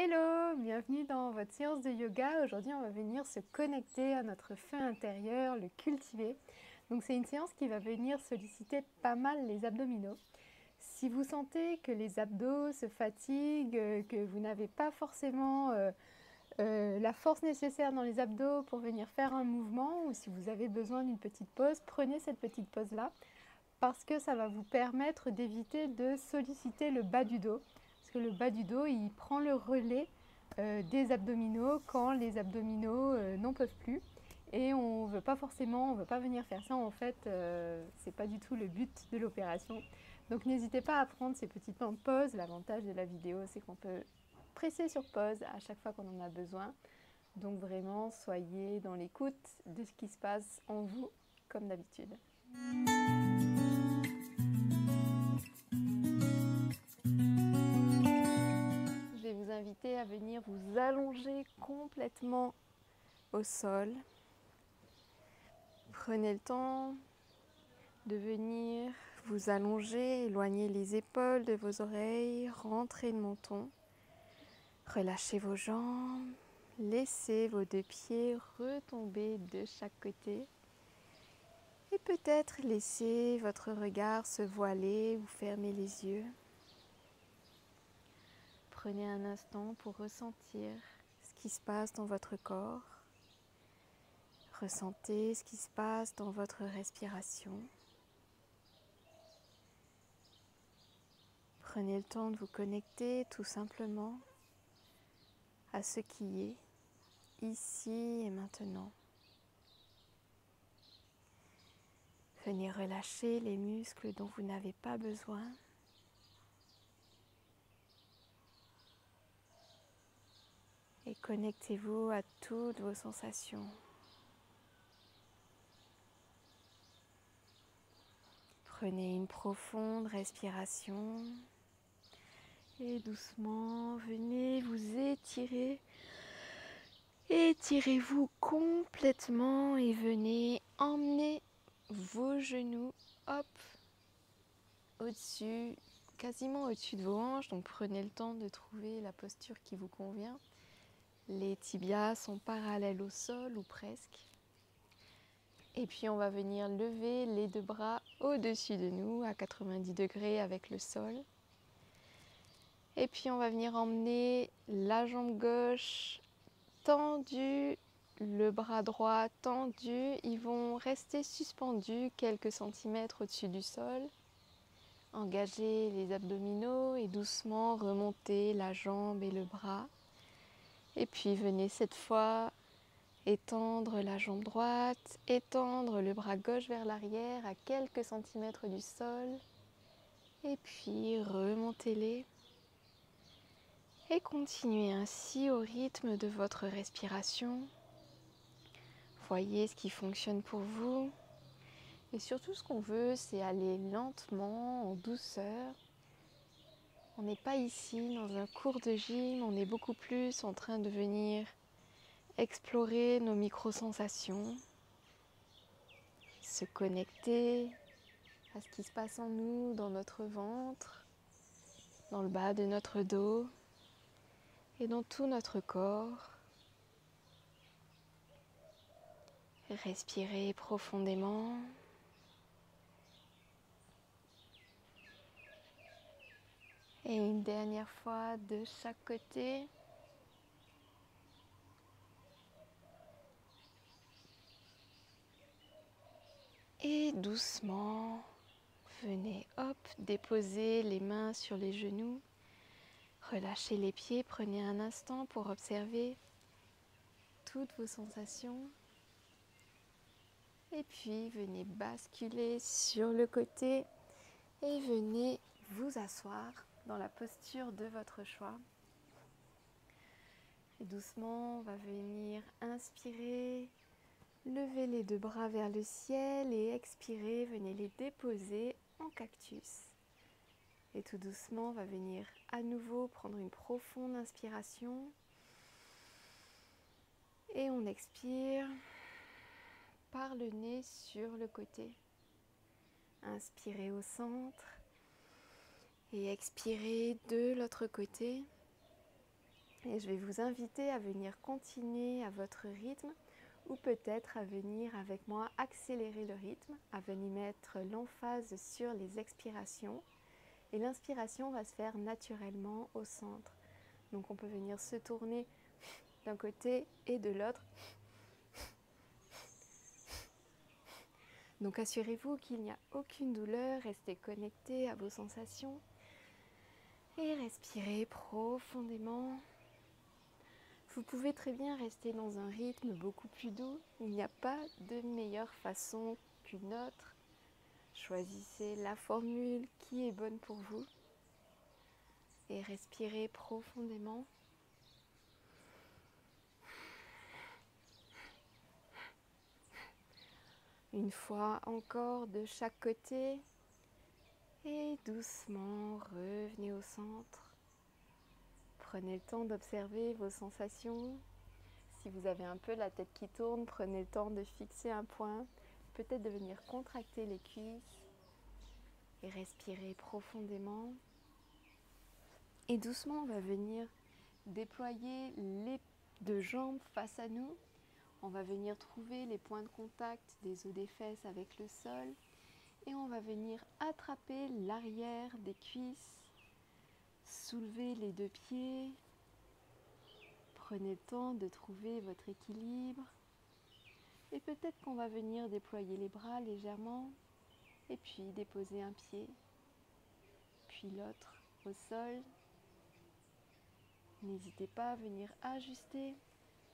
Hello, bienvenue dans votre séance de yoga. Aujourd'hui, on va venir se connecter à notre feu intérieur, le cultiver. Donc c'est une séance qui va venir solliciter pas mal les abdominaux. Si vous sentez que les abdos se fatiguent, que vous n'avez pas forcément la force nécessaire dans les abdos pour venir faire un mouvement, ou si vous avez besoin d'une petite pause, prenez cette petite pause-là parce que ça va vous permettre d'éviter de solliciter le bas du dos. Parce que le bas du dos, il prend le relais des abdominaux quand les abdominaux n'en peuvent plus. Et on ne veut pas forcément, on ne veut pas venir faire ça. En fait, c'est pas du tout le but de l'opération. Donc n'hésitez pas à prendre ces petites temps de pause. L'avantage de la vidéo, c'est qu'on peut presser sur pause à chaque fois qu'on en a besoin. Donc vraiment, soyez dans l'écoute de ce qui se passe en vous, comme d'habitude. Je vais vous inviter à venir vous allonger complètement au sol. Prenez le temps de venir vous allonger, éloigner les épaules de vos oreilles, rentrez le menton. Relâchez vos jambes, laissez vos deux pieds retomber de chaque côté. Et peut-être laissez votre regard se voiler ou fermer les yeux. Prenez un instant pour ressentir ce qui se passe dans votre corps. Ressentez ce qui se passe dans votre respiration. Prenez le temps de vous connecter tout simplement à ce qui est ici et maintenant. Venez relâcher les muscles dont vous n'avez pas besoin. Et connectez-vous à toutes vos sensations. Prenez une profonde respiration et doucement venez vous étirer. Étirez-vous complètement et venez emmener vos genoux au-dessus, quasiment au-dessus de vos hanches. Donc prenez le temps de trouver la posture qui vous convient. Les tibias sont parallèles au sol ou presque. Et puis on va venir lever les deux bras au-dessus de nous à 90 degrés avec le sol. Et puis on va venir emmener la jambe gauche tendue, le bras droit tendu. Ils vont rester suspendus quelques centimètres au-dessus du sol. Engagez les abdominaux et doucement remontez la jambe et le bras. Et puis venez cette fois étendre la jambe droite, étendre le bras gauche vers l'arrière à quelques centimètres du sol. Et puis remontez-les. Et continuez ainsi au rythme de votre respiration. Voyez ce qui fonctionne pour vous. Et surtout ce qu'on veut, c'est aller lentement, en douceur. On n'est pas ici dans un cours de gym, on est beaucoup plus en train de venir explorer nos micro-sensations, se connecter à ce qui se passe en nous, dans notre ventre, dans le bas de notre dos et dans tout notre corps. Respirez profondément. Et une dernière fois de chaque côté. Et doucement, venez déposer les mains sur les genoux. Relâchez les pieds, prenez un instant pour observer toutes vos sensations. Et puis venez basculer sur le côté et venez vous asseoir dans la posture de votre choix. Et doucement, on va venir inspirer, lever les deux bras vers le ciel et expirer, venez les déposer en cactus. Et tout doucement, on va venir à nouveau prendre une profonde inspiration. Et on expire par le nez sur le côté. Inspirez au centre et expirez de l'autre côté. Et je vais vous inviter à venir continuer à votre rythme ou peut-être à venir avec moi accélérer le rythme, à venir mettre l'emphase sur les expirations. Et l'inspiration va se faire naturellement au centre. Donc on peut venir se tourner d'un côté et de l'autre. Donc assurez-vous qu'il n'y a aucune douleur, restez connecté à vos sensations et respirez profondément. Vous pouvez très bien rester dans un rythme beaucoup plus doux. Il n'y a pas de meilleure façon qu'une autre. Choisissez la formule qui est bonne pour vous et respirez profondément. Une fois encore de chaque côté et doucement revenez au centre. Prenez le temps d'observer vos sensations. Si vous avez un peu la tête qui tourne, prenez le temps de fixer un point, peut-être de venir contracter les cuisses et respirer profondément. Et doucement, on va venir déployer les deux jambes face à nous. On va venir trouver les points de contact des os des fesses avec le sol. Et on va venir attraper l'arrière des cuisses. Soulever les deux pieds. Prenez le temps de trouver votre équilibre. Et peut-être qu'on va venir déployer les bras légèrement. Et puis déposer un pied. Puis l'autre au sol. N'hésitez pas à venir ajuster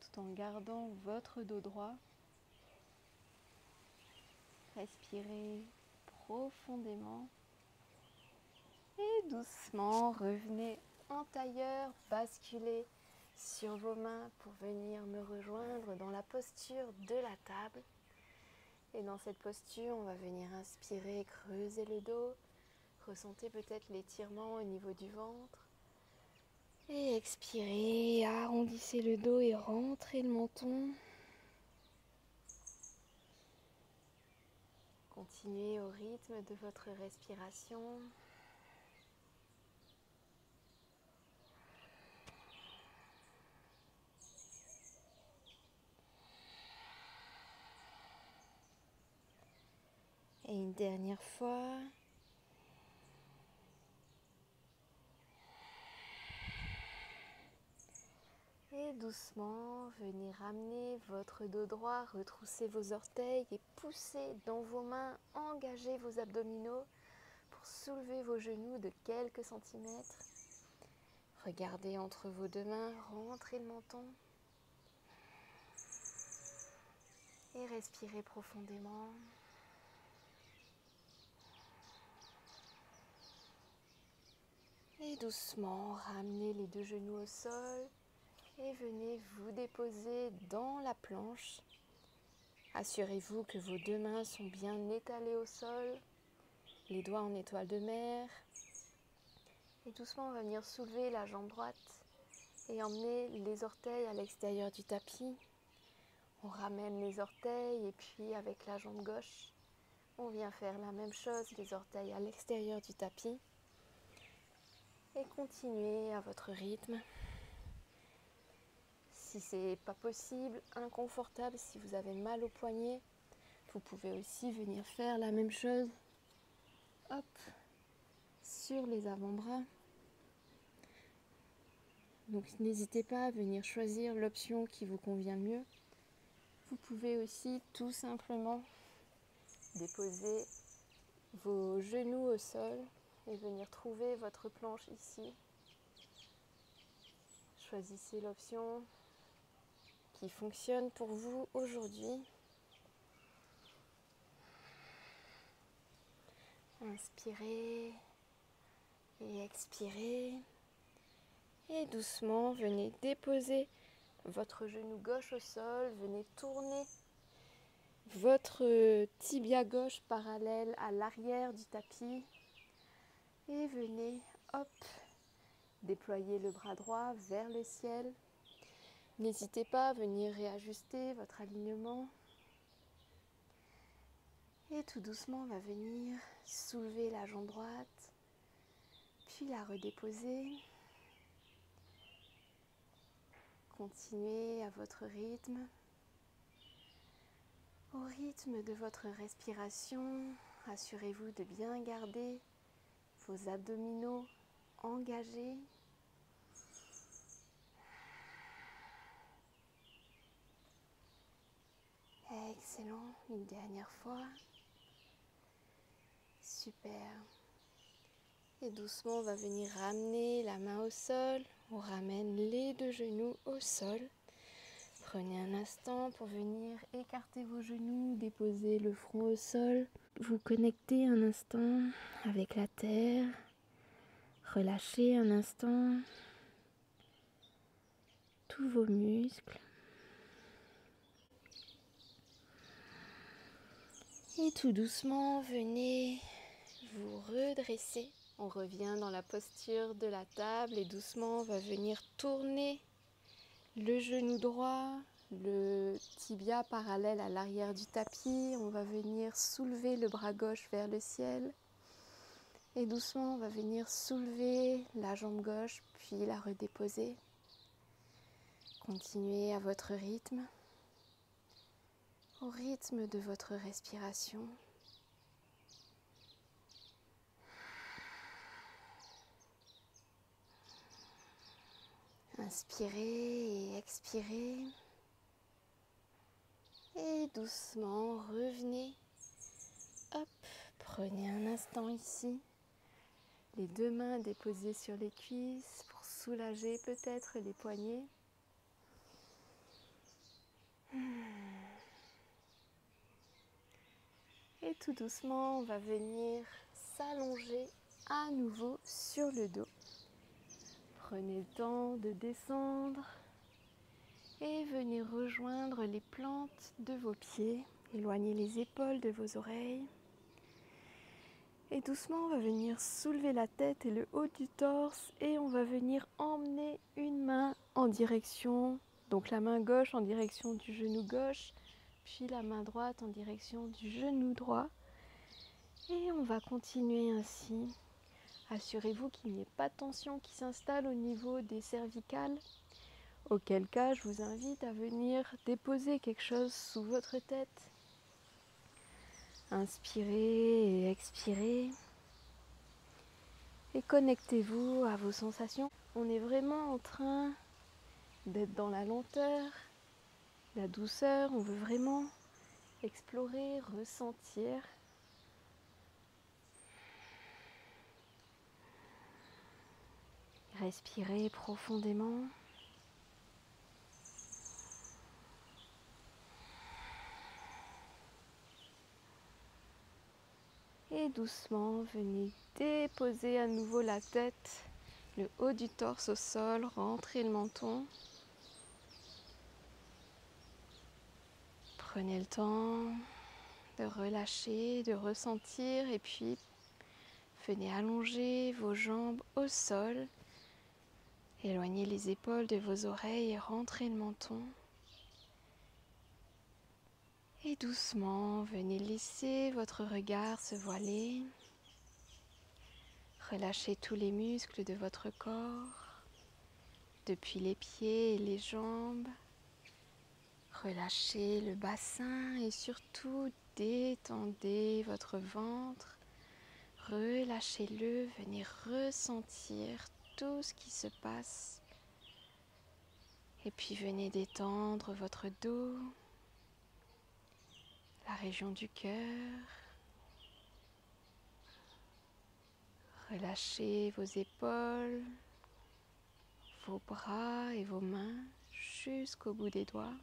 tout en gardant votre dos droit. Respirez profondément et doucement revenez en tailleur, basculez sur vos mains pour venir me rejoindre dans la posture de la table. Et dans cette posture, on va venir inspirer, creuser le dos, ressentez peut-être l'étirement au niveau du ventre. Et expirez, arrondissez le dos et rentrez le menton. Continuez au rythme de votre respiration. Et une dernière fois. Et doucement, venez ramener votre dos droit, retroussez vos orteils et poussez dans vos mains, engagez vos abdominaux pour soulever vos genoux de quelques centimètres. Regardez entre vos deux mains, rentrez le menton et respirez profondément. Et doucement, ramenez les deux genoux au sol et venez vous déposer dans la planche. Assurez-vous que vos deux mains sont bien étalées au sol, les doigts en étoile de mer. Et doucement, on va venir soulever la jambe droite et emmener les orteils à l'extérieur du tapis. On ramène les orteils et puis avec la jambe gauche, on vient faire la même chose, les orteils à l'extérieur du tapis. Et continuez à votre rythme. Si c'est pas possible, inconfortable, si vous avez mal au poignet, vous pouvez aussi venir faire la même chose. Hop, sur les avant-bras. Donc n'hésitez pas à venir choisir l'option qui vous convient mieux. Vous pouvez aussi tout simplement déposer vos genoux au sol et venir trouver votre planche ici. Choisissez l'option qui fonctionne pour vous aujourd'hui. Inspirez et expirez. Et doucement, venez déposer votre genou gauche au sol. Venez tourner votre tibia gauche parallèle à l'arrière du tapis. Et venez, hop, déployer le bras droit vers le ciel. N'hésitez pas à venir réajuster votre alignement. Et tout doucement, on va venir soulever la jambe droite, puis la redéposer. continuer à votre rythme, au rythme de votre respiration. Assurez-vous de bien garder vos abdominaux engagés. Excellent, une dernière fois. Super. Et doucement, on va venir ramener la main au sol. On ramène les deux genoux au sol. Prenez un instant pour venir écarter vos genoux, déposer le front au sol. Vous connectez un instant avec la terre. Relâchez un instant tous vos muscles. Et tout doucement, venez vous redresser. On revient dans la posture de la table et doucement, on va venir tourner le genou droit, le tibia parallèle à l'arrière du tapis. On va venir soulever le bras gauche vers le ciel. Et doucement, on va venir soulever la jambe gauche, puis la redéposer. Continuez à votre rythme, au rythme de votre respiration. Inspirez et expirez. Et doucement, revenez. Hop, prenez un instant ici. Les deux mains déposées sur les cuisses pour soulager peut-être les poignets. Et tout doucement, on va venir s'allonger à nouveau sur le dos. Prenez le temps de descendre et venez rejoindre les plantes de vos pieds. Éloignez les épaules de vos oreilles. Et doucement, on va venir soulever la tête et le haut du torse et on va venir emmener une main en direction, donc la main gauche en direction du genou gauche, puis la main droite en direction du genou droit. Et on va continuer ainsi. Assurez-vous qu'il n'y ait pas de tension qui s'installe au niveau des cervicales, auquel cas je vous invite à venir déposer quelque chose sous votre tête. Inspirez et expirez. Et connectez-vous à vos sensations. On est vraiment en train d'être dans la lenteur, la douceur. On veut vraiment explorer, ressentir. Respirez profondément. Et doucement, venez déposer à nouveau la tête, le haut du torse au sol, rentrez le menton. Prenez le temps de relâcher, de ressentir et puis venez allonger vos jambes au sol. Éloignez les épaules de vos oreilles et rentrez le menton. Et doucement, venez laisser votre regard se voiler. Relâchez tous les muscles de votre corps, depuis les pieds et les jambes. Relâchez le bassin et surtout détendez votre ventre. Relâchez-le, venez ressentir tout ce qui se passe. Et puis venez détendre votre dos, la région du cœur. Relâchez vos épaules, vos bras et vos mains jusqu'au bout des doigts.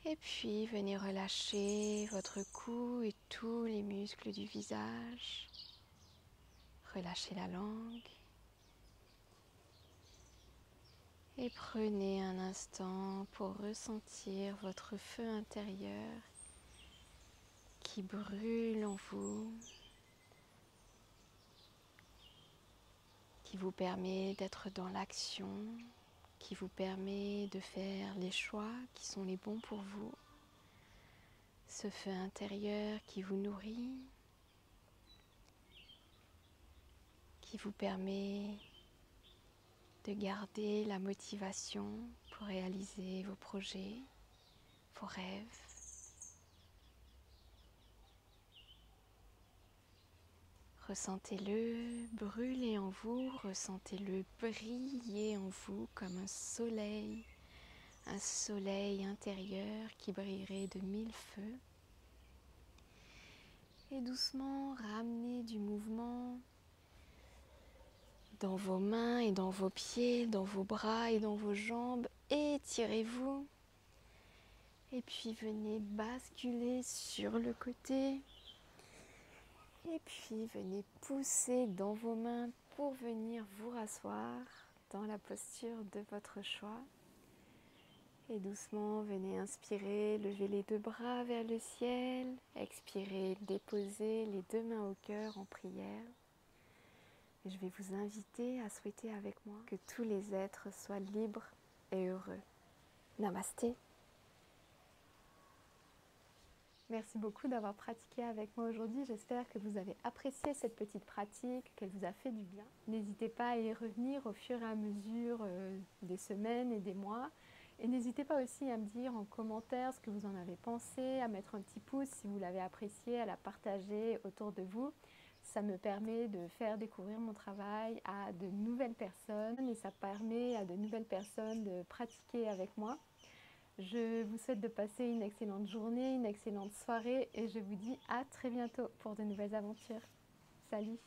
Et puis venez relâcher votre cou et tous les muscles du visage. Relâchez la langue. Et prenez un instant pour ressentir votre feu intérieur qui brûle en vous, qui vous permet d'être dans l'action, qui vous permet de faire les choix qui sont les bons pour vous. Ce feu intérieur qui vous nourrit, qui vous permet de garder la motivation pour réaliser vos projets, vos rêves. Ressentez-le brûler en vous, ressentez-le briller en vous comme un soleil intérieur qui brillerait de 1000 feux. Et doucement ramenez du mouvement dans vos mains et dans vos pieds, dans vos bras et dans vos jambes. Étirez-vous. Et puis venez basculer sur le côté. Et puis venez pousser dans vos mains pour venir vous rasseoir dans la posture de votre choix. Et doucement, venez inspirer, lever les deux bras vers le ciel. Expirez, déposez les deux mains au cœur en prière. Et je vais vous inviter à souhaiter avec moi que tous les êtres soient libres et heureux. Namasté. Merci beaucoup d'avoir pratiqué avec moi aujourd'hui. J'espère que vous avez apprécié cette petite pratique, qu'elle vous a fait du bien. N'hésitez pas à y revenir au fur et à mesure des semaines et des mois. Et n'hésitez pas aussi à me dire en commentaire ce que vous en avez pensé, à mettre un petit pouce si vous l'avez apprécié, à la partager autour de vous. Ça me permet de faire découvrir mon travail à de nouvelles personnes et ça permet à de nouvelles personnes de pratiquer avec moi. Je vous souhaite de passer une excellente journée, une excellente soirée et je vous dis à très bientôt pour de nouvelles aventures. Salut!